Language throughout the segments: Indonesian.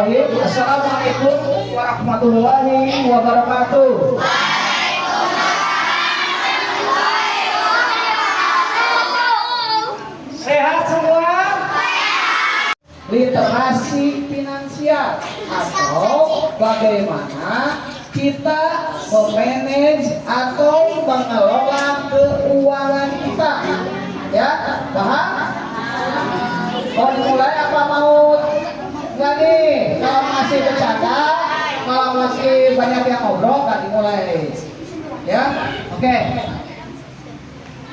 Bismillahirrahmanirrahim. Assalamualaikum warahmatullahi wabarakatuh. Sehat semua? Literasi finansial atau bagaimana kita memanage atau mengelola keuangan kita. Ya, paham? Mau dimulai apa mau nggak nih? Kalau masih bercanda, kalau masih banyak yang ngobrol, nggak dimulai. Ya, oke.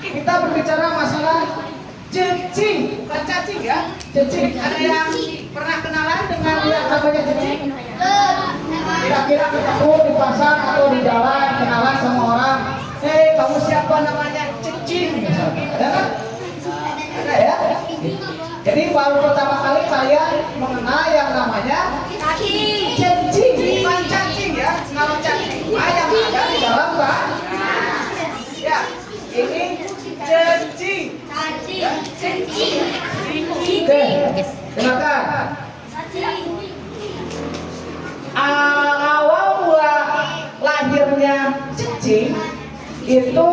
Kita berbicara masalah cacing, bukan cacing ya. Cacing. Ada yang pernah kenalan dengan yang namanya cacing? Kira-kira ketemu di pasar atau di jalan kenalan sama orang, hei kamu siapa namanya cacing? Ada kan? Ada ya. Jadi baru pertama kali kalian mengenal yang namanya cacing, bukan cacing ya. Kalau cacing yang ada di dalam kan? Ya, ini cacing. Oke, silakan. Awal mula lahirnya cacing itu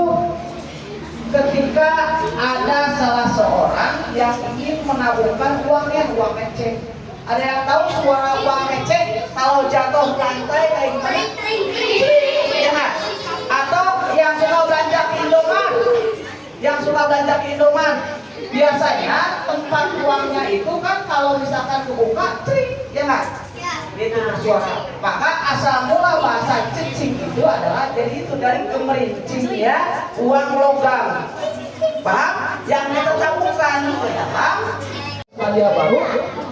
ketika ada salah seorang yang ingin menaburkan uangnya, uang receh. Ada yang tahu suara uang receh kalau jatuh ke lantai kayak gimana? Ya, atau yang suka belanja ke Indomaret, biasanya tempat uangnya itu kan kalau misalkan kebuka, cering, ya nggak? Itu bersuara. Maka asal mula bahasa cacing itu adalah jadi itu dari kemerincing ya, uang logam. Paham? Yang kita tabungkan ke dalam media baru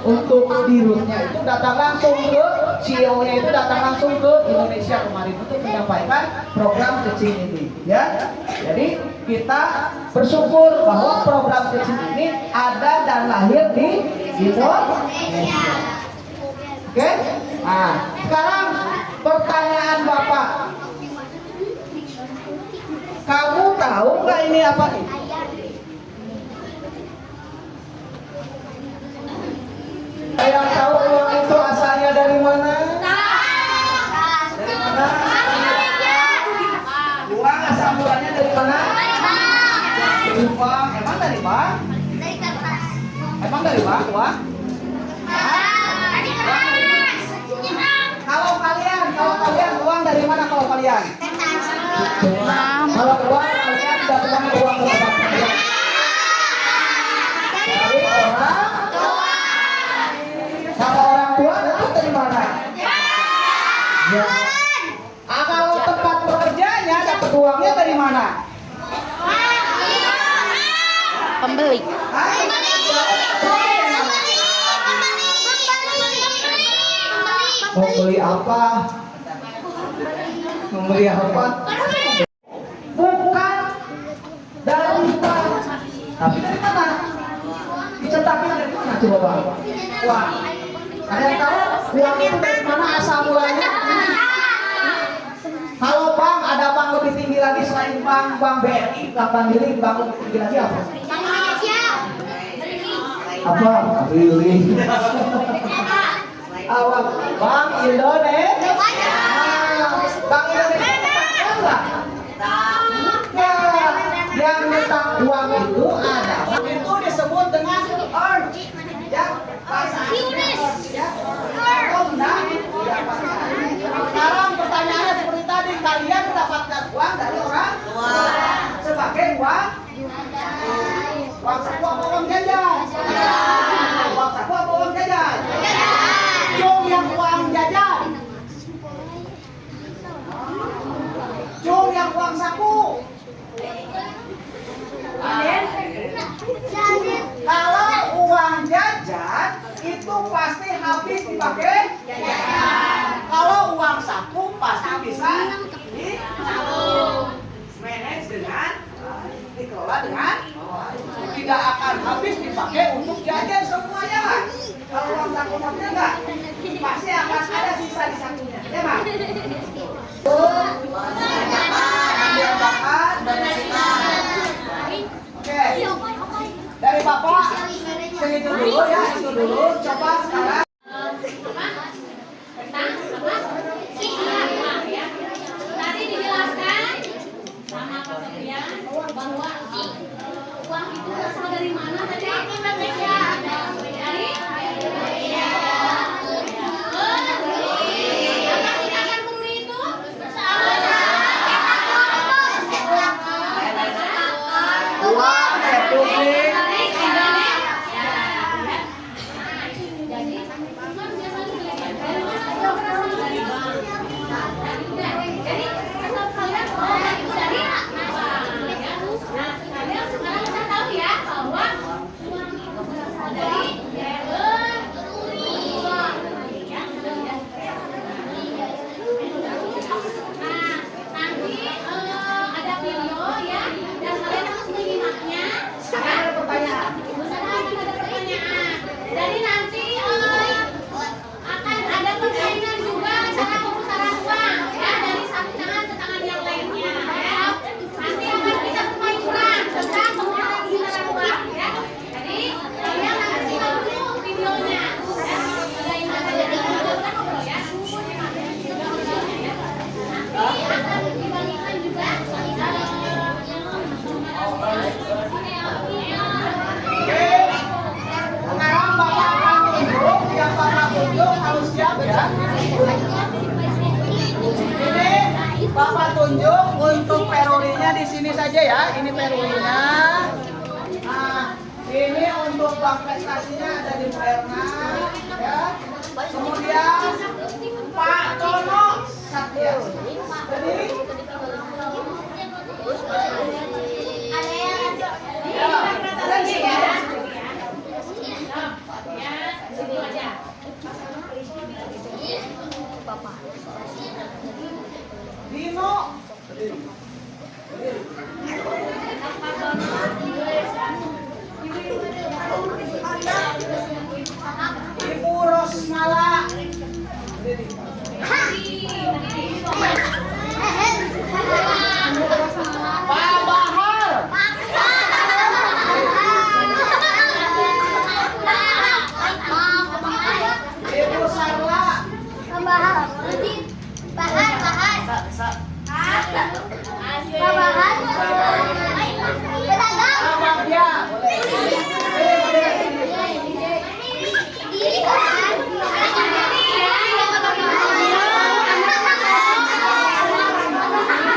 untuk dirutnya itu datang langsung ke CEO-nya itu datang langsung ke Indonesia kemarin untuk menyampaikan program cacing ini ya. Jadi kita bersyukur bahwa program cacing ini ada dan lahir di Indonesia. Oke? Nah, sekarang pertanyaan Bapak. Kamu tahu nggak ini apa nih? Yang tahu uang itu asalnya dari mana? Dari mana? Uang asal mulanya dari mana? Dari bank. Emang dari bank? Dari kertas. Emang dari bank uang? Kalau kalian uang dari mana kalau kalian? Kalau uang kalian dapatkan uang dari bank. Dari orang tua. Sama orang tua dapat dari mana? Ya. Kalau tempat bekerjanya dapat uangnya dari mana? Pembeli. Membeli apa? Membeli apa? Bukan dari bank. Tapi dari mana? Dicetaknya dari mana coba Bang? Uang. Ada yang tahu uang itu dari mana asal mulanya? Kalau bank, ada bank lebih tinggi lagi selain bank BRI, bank Mandiri, bank lebih tinggi lagi apa? Apa? Really? Awak Bank Indonesia. Bank Indonesia enggak? Yang nyetak uang itu adalah itu disebut dengan earn. Ya, bahasa ya. Sekarang pertanyaannya seperti tadi, kalian mendapatkan uang dari orang tua sebagai uang saku apa uang jajan? Uang saku apa uang jajan? Cung yang uang jajan. Cung yang uang saku. Kalau uang jajan itu pasti habis dipakai jajan. Kalau uang saku pasti bisa manage dengan dikelola dengan tidak akan habis dipakai untuk jajan semuanya kan? Kalau uang saku enggak, pasti akan ada sisa di sakunya, ya kan? Ambil bahan dan oke. Dari Bapak, segitu dulu ya, itu dulu. Coba sekarang. tentang apa? Uang ya. Tadi dijelaskan sama Pak Sofian bahwa uang itu berasal dari mana tadi? Indonesia. Dari Indonesia. Apa tindakan bumi itu? Uang Republik jadi nanti akan ada permainan juga cara pemutaran uang ya dari satu tangan ke tangan yang lainnya ya. Nanti akan kita bermain juga tentang pemutaran uang ya. Jadi kalian akan simak dulu videonya ya. Bagaimana jadi ngobrol ya. Nanti akan dibagikan juga sekarang Bapak akan tunjuk, yang Bapak tunjuk harus siap ya. Ini Bapak tunjuk untuk perurinya di sini saja ya. Ini perurinya. Nah, ini untuk bank prestasinya ada di Bu Erna ya. Kemudian Pak Tono Satya. Jadi Dino Ibu Rosmala Pak Bahar Ibu Sarla Abagya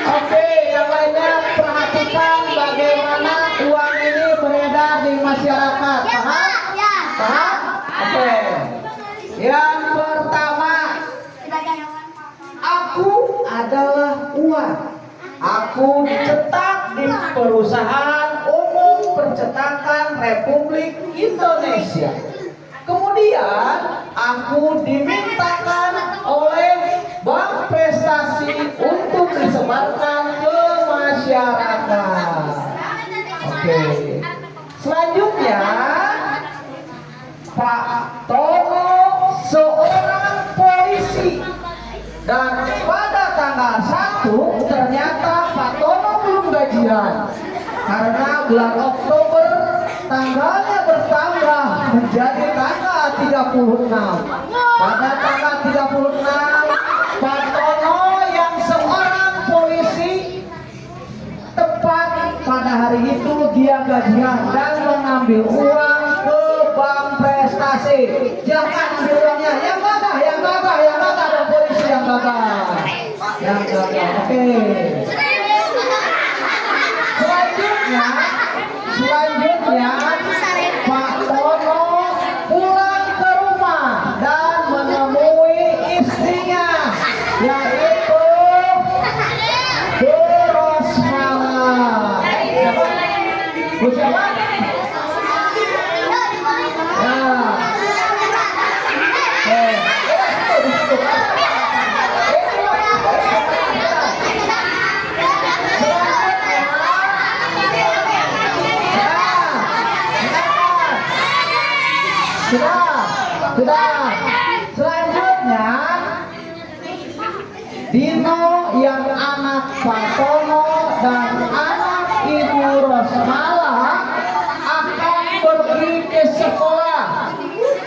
Oke, yang lainnya perhatikan bagaimana uang ini beredar di masyarakat. Paham? Paham? Oke. Yang pertama, aku adalah uang. Aku dicetak di perusahaan umum percetakan Republik Indonesia. Kemudian aku dimintakan oleh Bank Prestasi untuk disebarkan ke masyarakat. Oke. Selanjutnya, Pak Tono seorang polisi. Dan pada tanggal 1 ternyata Pak Tono belum gajian. Karena bulan Oktober tanggalnya bertambah menjadi tanggal 36. Pada tanggal 36 Pak Tono yang seorang polisi tepat pada hari itu dia gajian dan mengambil uang ke Bank Prestasi. Jangan ambil uangnya, yang gagah, yang gagah, yang gagah, dan polisi yang gagah. Yang gagah, oke. Selanjutnya Pak Tono pulang ke rumah dan menemui istrinya, yaitu Bu Rosmala. Bu siapa? Sudah. Selanjutnya Dino yang anak Pak Tono dan anak Ibu Rosmala akan pergi ke sekolah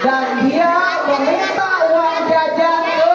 dan dia meminta uang jajan ke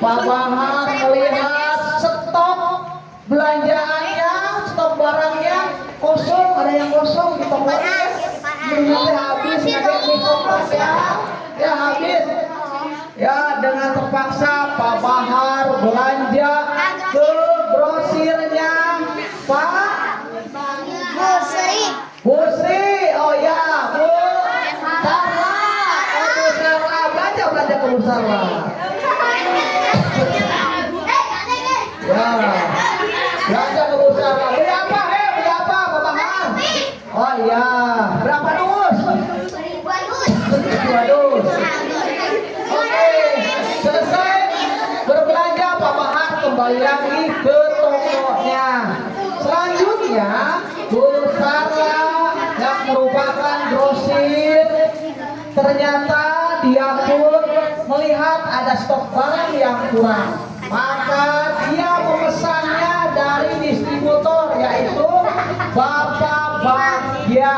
Pak Bahar melihat stok belanjaannya, stok barangnya kosong, ada yang kosong di tokonya. Duitnya habis, ada di tokonya. Ya habis. Ya dengan terpaksa Pak Bahar belanja ke grosirnya Pak Busri. Oh ya, Bu Sarla. Bu Sarla belanja ke Bu Sarla. Ya, belanja ke Bu Sarla. Beli apa? Beli apa Pak Bahar? Oh iya, berapa dus? 2 dus. Oke, selesai berbelanja Pak Bahar kembali lagi ke tokonya. Selanjutnya Bu Sarla yang merupakan grosir, ternyata dia pun melihat ada stok barang yang kurang, maka dia memesannya dari distributor yaitu Bapak Bagja.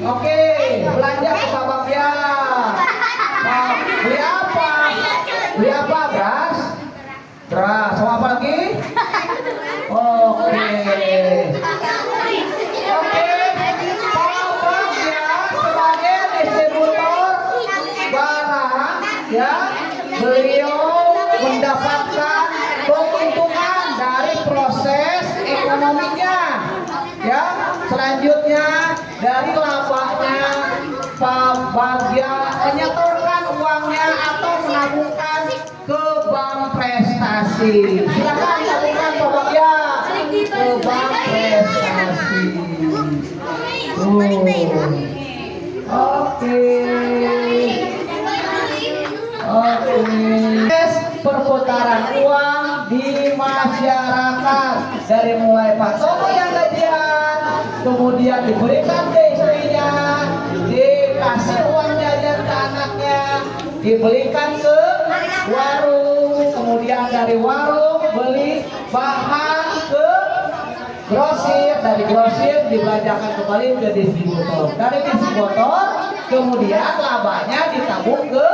Oke, belanja ke Bapak Bagja. Beli apa? Beli apa? Beras? Beras. Sama apa lagi? Oke. Papanya sebagai distributor barang, ya, beliau mendapatkan keuntungan dari proses ekonominya. Ya, selanjutnya dari labanya Pak Bagja menyetorkan uangnya atau menabungkan ke bank prestasi. Silakan tabungkan Pak Bagja ke bank prestasi. Oke. Perputaran uang di masyarakat dari mulai Pak Toto yang gajian, kemudian diberikan ke istrinya, dikasih uang jajan ke anaknya, dibelikan ke warung, kemudian dari warung beli bahan ke grosir, dari grosir dibelanjakan kembali ke distributor, dari distributor kemudian labanya ditabung ke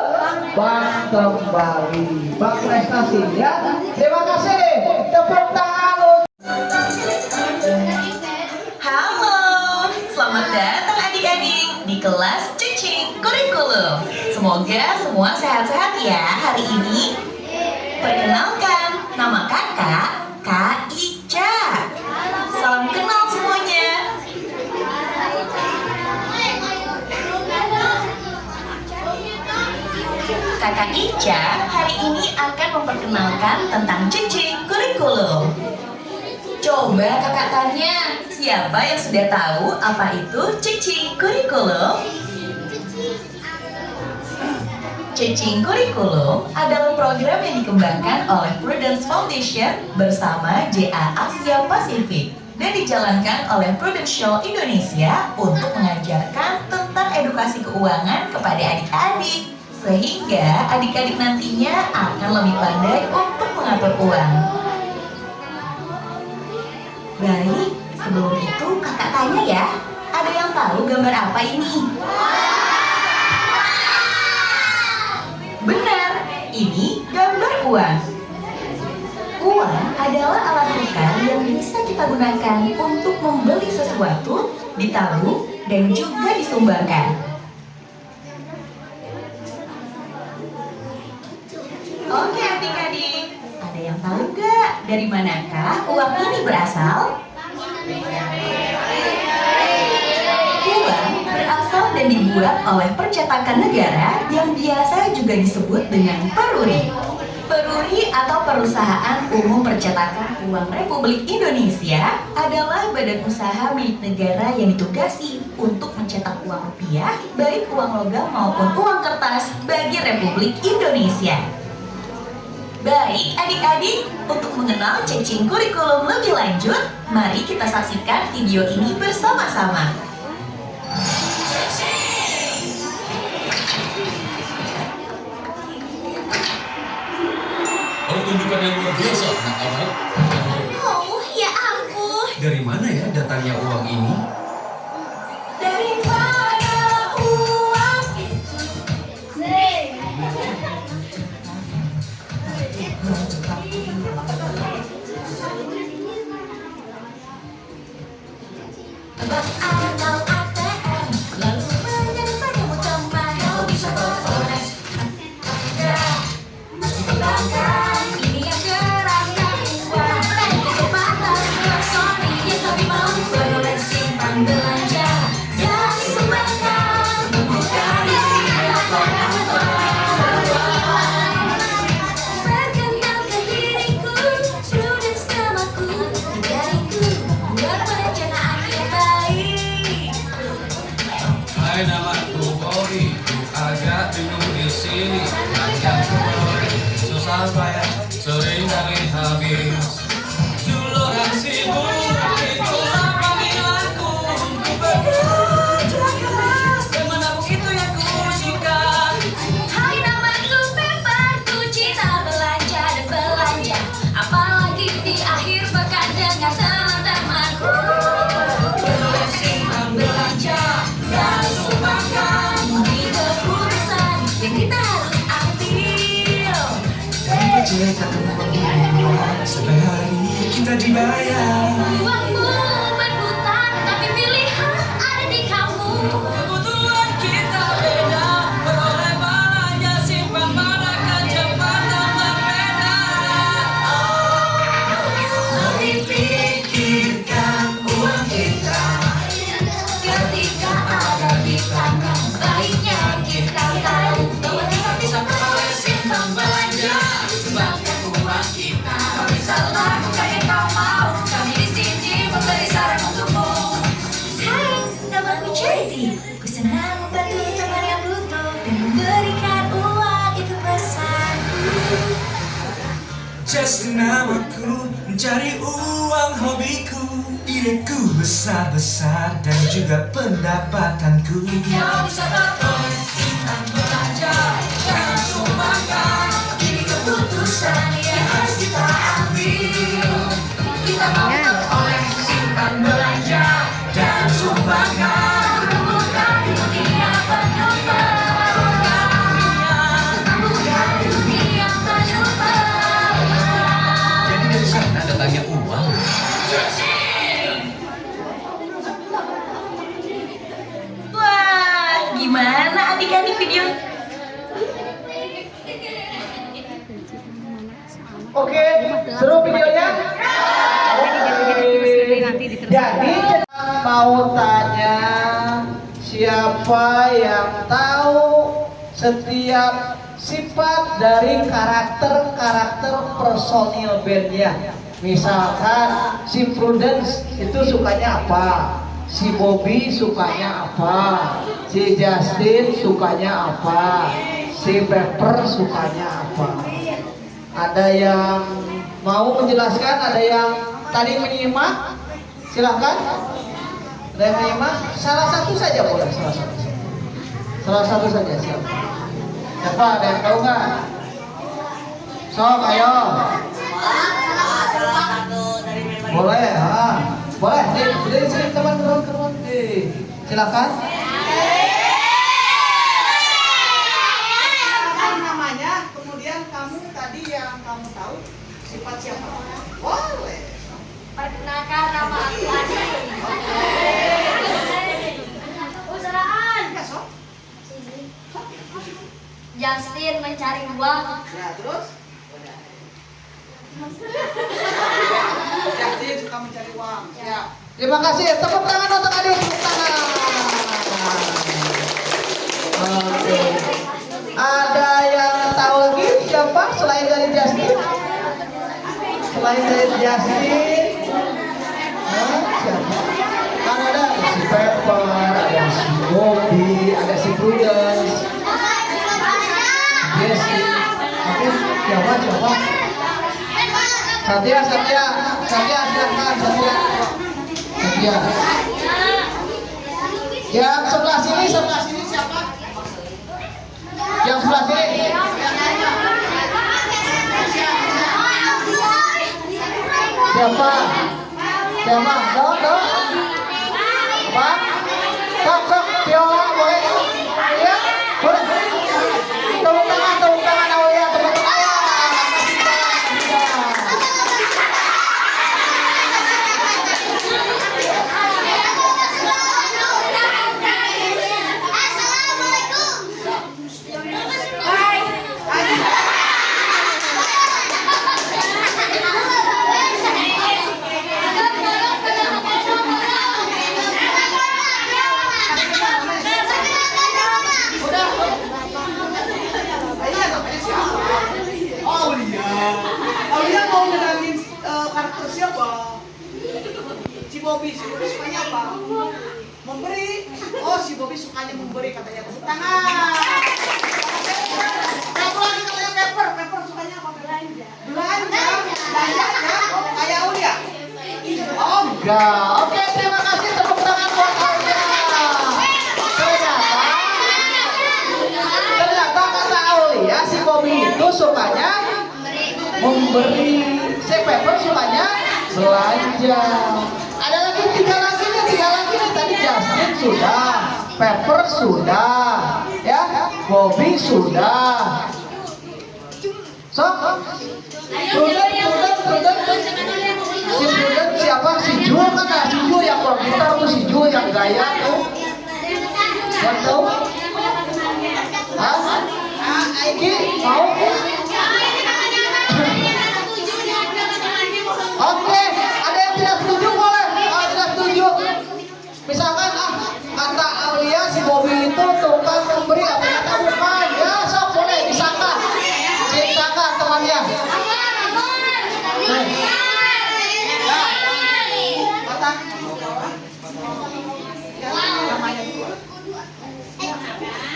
bank kembali, bank prestasi. Ya, terima kasih. Tepuk tangan. Halo, selamat datang adik-adik di kelas Cicing Kurikulum. Semoga semua sehat-sehat ya hari ini. Perkenalkan, nama kakak Kak Ica. Salam kenal semuanya. Kakak Ica hari ini akan memperkenalkan tentang Cicing Kurikulum. Coba kakak tanya, siapa yang sudah tahu apa itu Cicing Kurikulum? Cicing Kurikulum adalah program yang dikembangkan oleh Prudence Foundation bersama JA Asia Pasifik dan dijalankan oleh Prudential Indonesia untuk mengajarkan tentang edukasi keuangan kepada adik-adik, sehingga adik-adik nantinya akan lebih pandai untuk mengatur uang. Baik, sebelum itu kakak tanya ya, ada yang tahu gambar apa ini? Benar, ini gambar uang. Uang adalah alat tukar yang bisa kita gunakan untuk membeli sesuatu, ditabung, dan juga disumbangkan. Oke adik-adik, ada yang tahu nggak dari manakah uang ini berasal? Uang berasal dan dibuat oleh percetakan negara yang biasa juga disebut dengan peruri. Peruri atau Perusahaan Umum Percetakan Uang Republik Indonesia adalah badan usaha milik negara yang ditugasi untuk mencetak uang rupiah, baik uang logam maupun uang kertas bagi Republik Indonesia. Baik adik-adik, untuk mengenal Cicing Kurikulum lebih lanjut, mari kita saksikan video ini bersama-sama. Pertunjukan yang luar biasa, anak-anak. Oh, ya ampun. Dari mana ya datangnya uang ini? Dari mana uang itu? Bank atau ATM, lalu menyimpanmu kemana bisa beroleh. Bahkan ini yang gerakan uang, kecepatan Sony yang lebih mau beroleh simpan belanja dan sumbangkan membuka perkenalkan diriku, prudence namaku, jariku buat perencanaan yang baik. Hai, namaku Bobby, agak bingung di sini. Banyak proyek, susah payah, sering kali habis. Julukan sibuk, itulah panggilanku. Ku bekerja keras, dan menabung itu yang ku suka. Hai, namaku Pepper, ku cinta belanja dan belanja, apalagi di akhir pekan dengan teman-temanku. Simpan belanja dan sumbangkan di keputusan yang kita harus ambil. Cerita tentang uang, sampai hari kita dibayar. Uangmu berputar, tapi pilihan ada di kamu. Kebutuhan kita beda, beroleh banyak, simpan pada kecepatan berbeda. Lebih pikirkan uang kita. Ketika ada di tangan, baiknya kita tahu bahwa kita bisa beroleh simpan belanja. Sumbangkan uang kita, kau bisa lakukan yang kau mau. Kami di sini memberi saran untukmu. Hai, namaku Charity. Ku senang membantu teman yang butuh dan memberikan uang, itu pesanku. Just namaku, mencari uang hobiku. Ideku besar-besar dan juga pendapatanku. Kau bisa beroleh simpan belanja dan sumbangkan. Ini keputusan yang harus kita ambil. Kita mau beroleh simpan belanja dan sumbangkan. Bukan dunia penuh perang, bukan dunia penuh perang. Jadi dari sana datangnya uang. Wah, gimana adik-adik video? Oke, seru videonya? Jadi mau tanya siapa yang tahu setiap sifat dari karakter personil bandnya. Misalkan si Prudence itu sukanya apa, si Bobby sukanya apa, si Justin sukanya apa, si Pepper sukanya apa. Ada yang mau menjelaskan, ada yang tadi menyimak, silahkan. Ada yang menyimak, salah satu saja boleh, salah satu saja silakan. Siapa, ada yang tahu nggak? Sok, ayo. Boleh, boleh. Dari sini teman-teman, silakan. Namanya, kemudian kamu tadi yang kamu tahu sifat siapa? Boleh. Perkenalkan nama aku Adi. Usahaan. Ya, sok. Justin mencari uang. Ya, terus? Jadi suka mencari uang. Ya. Terima kasih. Tepuk tangan untuk adik. Tepuk tangan. Oke. Ada yang tahu lagi siapa selain dari Justin? Selain dari Justin? Siapa? Kan ada si Pepper, ada si Bobby, ada si Prudence, Jesse. Oke, siapa? Satya, silakan Satya. Yang sebelah sini siapa? Yang sebelah sini. Siapa? Do. Pak. Sok, Tiola boleh. Ya, boleh. Tepuk tangan, ya, tepuk tangan. Bobby sukanya apa? Memberi. Oh, si Bobby sukanya memberi katanya. Tepuk tangan. Satu lagi katanya Pepper. Pepper sukanya apa? Belanja. Belanja ya? Oh, kayak Aulia? Oh, enggak. Oke, terima kasih. Tepuk tangan buat Aulia. Ternyata kata Aulia, si Bobby itu sukanya memberi. Si Pepper sukanya belanja. Ada lagi tiga lagi nih. Tadi Jasmine sudah, Pepper sudah, ya, Bobby sudah. So, Prudent, si Prudent siapa? Si Jul kan ya, si Jul yang bawa gitar tuh, si Jul yang gaya tuh. Mau tahu? Hah? Aiki mau? Oke, ada yang tidak setuju boleh? Oh, tidak setuju. Misalkan kata Aulia si Bobby itu tukang memberi, ternyata bukan. Ya, sok boleh disangka. Disangka temannya. Kata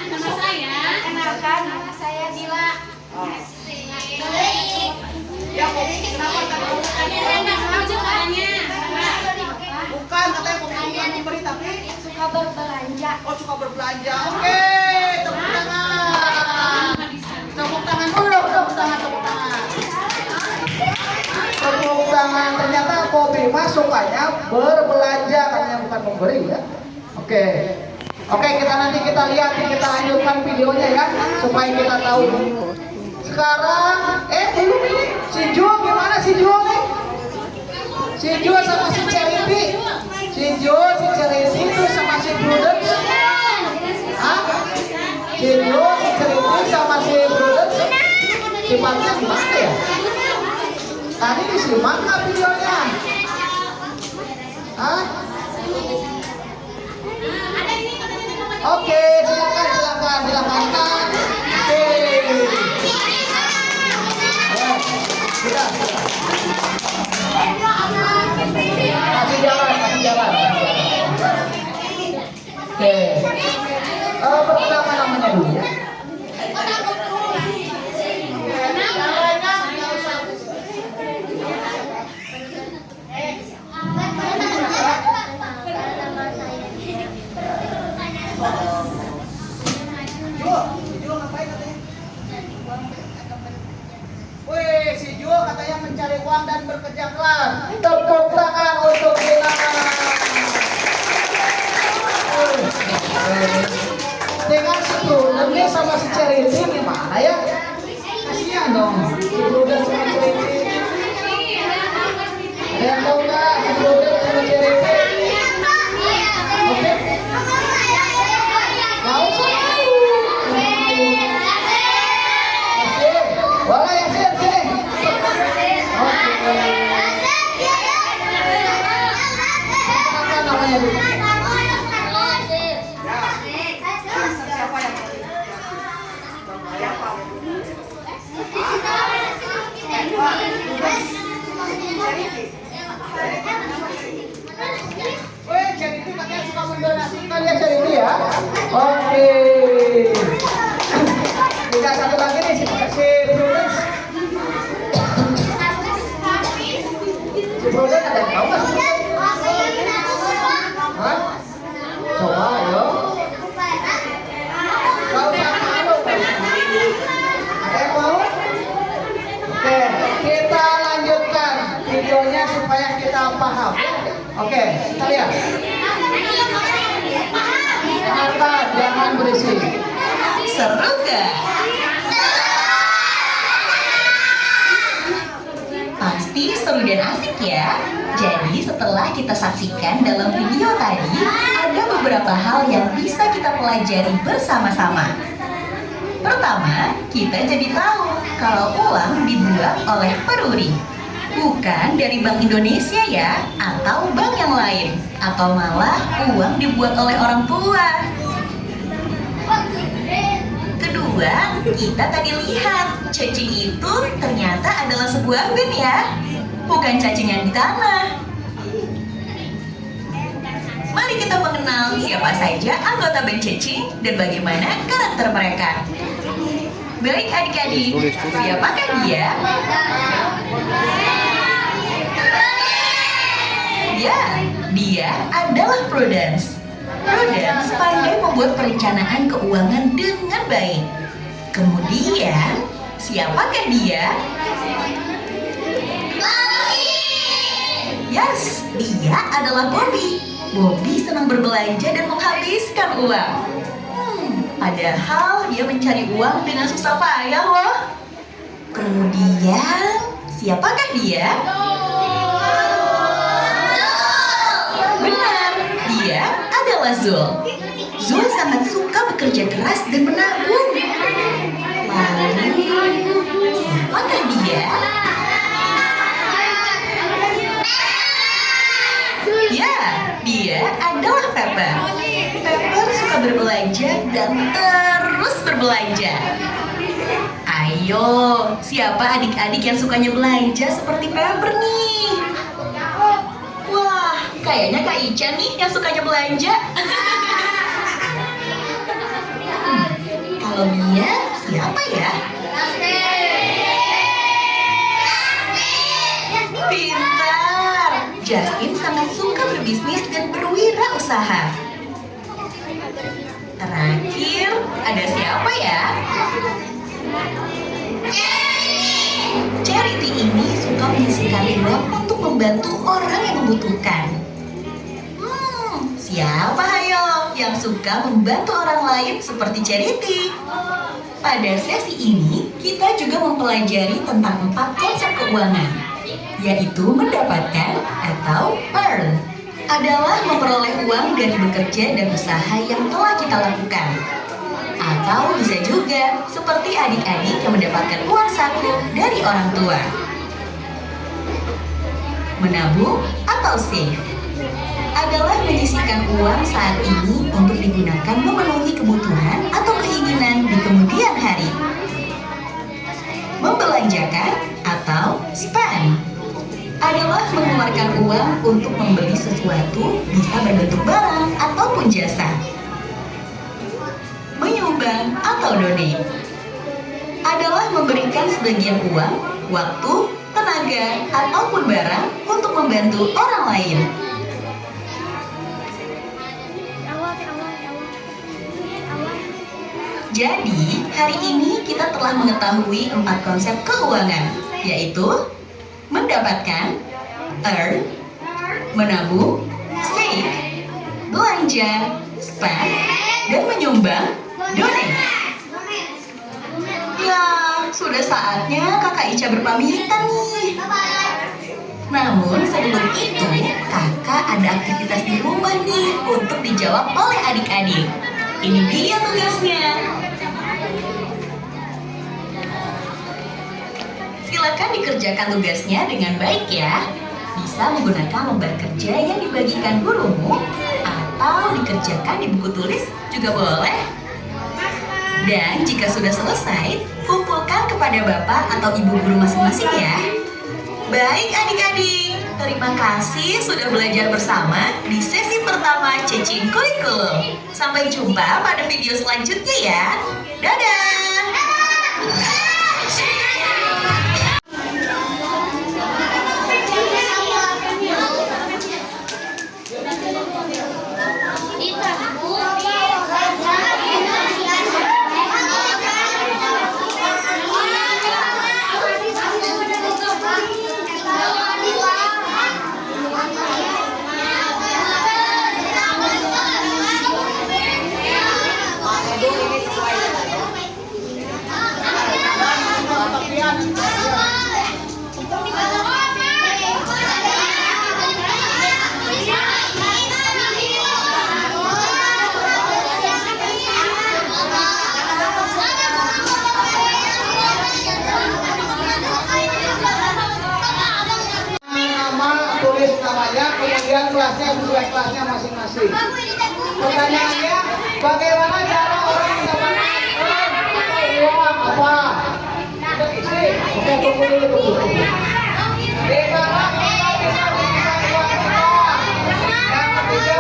Nama saya. Kenalkan, nama saya Dila. ya kenapa tadi? Saya nggak setuju katanya. Bukan, katanya bukan memberi tapi Suka berbelanja. oh suka berbelanja. Oke, tepuk tangan. Tepuk tangan dulu, tepuk tangan. Tepuk tangan. Ternyata Bobby mah sukanya berbelanja, katanya bukan memberi ya. Oke, kita lihat, kita lanjutkan videonya ya, supaya kita tahu. Sekarang, belum ini, si Jul gimana si Jul nih? Si Jul sama si Charity. Si Jul, si Charity itu sama si Prudence. Hah? Si Jul, si Charity sama si Prudence. Sifatnya gimana ya? Tadi disimak nggak videonya? Hah? Oke, silakan. Oke. Sudah. Kasih jalan. Oke. Pertama namanya dulu ya. Si Jul katanya mencari uang dan bekerja keras. Tepuk tangan untuk Dila. Dengan si Prudent sama si Charity gimana ya? Kasihan dong si Prudent sama Charity. Ada yang tahu nggak si Prudent sama Charity? Oke. Nggak usah tahu. Boleh ya sini. Apa namanya dulu? Siapa yang Charity katanya suka mendonasikan ya Charity ya. Oke. Tidak satu lagi nih si Prudence. Si Prudence ada yang tahu nggak sih? Hah? Coba ayo. Kau sama malu. Ada yang mau? Oke, kita lanjutkan videonya supaya kita paham. Oke, kita lihat. Jangan berisik. Seru gak? Pasti seru dan asik ya. Jadi setelah kita saksikan dalam video tadi, ada beberapa hal yang bisa kita pelajari bersama-sama. Pertama, kita jadi tahu kalau uang dibuat oleh peruri. Bukan dari Bank Indonesia ya, atau bank yang lain. Atau malah uang dibuat oleh orang tua. Kedua, kita tadi lihat cacing itu ternyata adalah sebuah band ya, bukan cacing yang di tanah. Mari kita mengenal siapa saja anggota band Cacing dan bagaimana karakter mereka. Baik adik-adik, siapakah dia? Ya, dia adalah Prudence. Prudence pandai membuat perencanaan keuangan dengan baik. Kemudian, siapakah dia? Yes, dia adalah Bobby. Bobby senang berbelanja dan menghabiskan uang. Padahal dia mencari uang dengan susah payah loh. Kemudian, siapakah dia? Benar, dia adalah Zul. Zul sangat suka bekerja keras dan menabung. Lalu, siapakah dia? Ya, dia adalah Pepper. Pepper suka berbelanja dan terus berbelanja. Ayo, siapa adik-adik yang sukanya belanja seperti Pepper nih? Wah, kayaknya Kak Ica nih yang sukanya belanja. Kalau dia siapa ya? Pintar! Justin sangat suka berbisnis dan berwirausaha. Terakhir, ada siapa ya? Charity ini suka menyisihkan uang untuk membantu orang yang membutuhkan. Siapa ayo yang suka membantu orang lain seperti Charity? Pada sesi ini, kita juga mempelajari tentang 4 konsep keuangan, yaitu mendapatkan atau earn adalah memperoleh uang dari bekerja dan usaha yang telah kita lakukan. Atau bisa juga seperti adik-adik yang mendapatkan uang saku dari orang tua. Menabung atau save adalah menyisihkan uang saat ini untuk digunakan memenuhi kebutuhan atau keinginan di kemudian hari. Membelanjakan atau spend adalah mengeluarkan uang untuk membeli sesuatu, bisa berbentuk barang ataupun jasa. Menyumbang atau donate adalah memberikan sebagian uang, waktu, tenaga, ataupun barang untuk membantu orang lain. Jadi, hari ini kita telah mengetahui 4 konsep keuangan, yaitu mendapatkan, earn, menabung, save, belanja, spend, dan menyumbang, donate. Ya, sudah saatnya Kakak Ica berpamitan nih. Namun sebelum itu, kakak ada aktivitas di rumah nih untuk dijawab oleh adik-adik. Ini dia tugasnya. Silakan dikerjakan tugasnya dengan baik ya. Bisa menggunakan lembar kerja yang dibagikan gurumu atau dikerjakan di buku tulis juga boleh. Dan jika sudah selesai, kumpulkan kepada bapak atau ibu guru masing-masing ya. Baik adik-adik, terima kasih sudah belajar bersama di sesi pertama Cacing Kurikulum. Sampai jumpa pada video selanjutnya ya. Dadah! Tulis namanya, kemudian kelasnya sesuai kelasnya masing-masing. Pertanyaannya, bagaimana cara orang mendapatkan uang apa? Isi. Oke, tunggu dulu. Di mana kita bisa mendapatkan uang kita? Yang ketiga,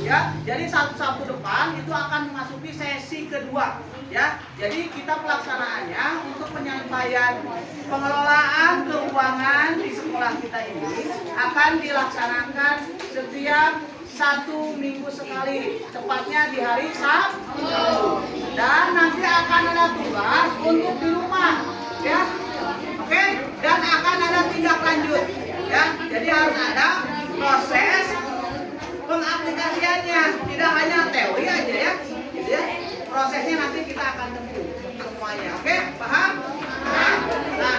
ya. Jadi Sabtu depan itu akan memasuki sesi kedua, ya. Jadi kita pelaksanaannya untuk penyampaian pengelolaan keuangan di sekolah kita ini akan dilaksanakan setiap 1 minggu sekali, tepatnya di hari Sabtu. Dan nanti akan ada tugas untuk di rumah, ya. Oke, dan akan ada tindak lanjut, ya. Jadi harus ada proses pengaplikasiannya, tidak hanya teori aja ya, gitu ya. Prosesnya nanti kita akan tempuh semuanya, oke? Paham? Nah,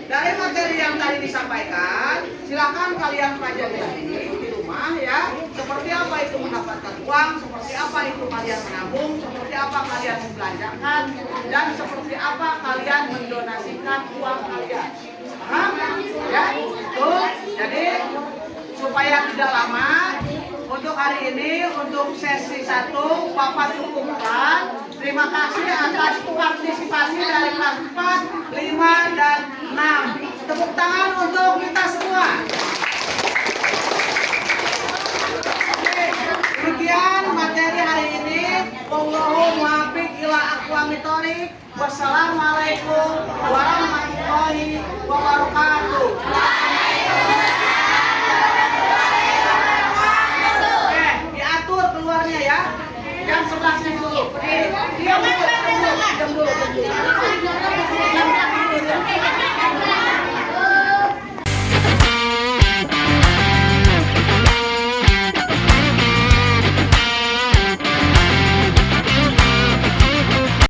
dari materi yang tadi disampaikan, silakan kalian pelajari lagi di rumah ya. Seperti apa itu mendapatkan uang, seperti apa itu kalian menabung, seperti apa kalian membelanjakan, dan seperti apa kalian mendonasikan uang kalian. Paham? Ya, tuh. Jadi supaya tidak lama, untuk hari ini, untuk sesi 1, Bapak cukupkan. Terima kasih atas partisipasi dari kelas 4, 5, dan 6. Tepuk tangan untuk kita semua. Oke, demikian materi hari ini. Wallahu muwaffiq ila aqwamit thoriq. Wassalamualaikum warahmatullahi wabarakatuh. Diatur keluarnya ya. Jam 11 dulu. Diam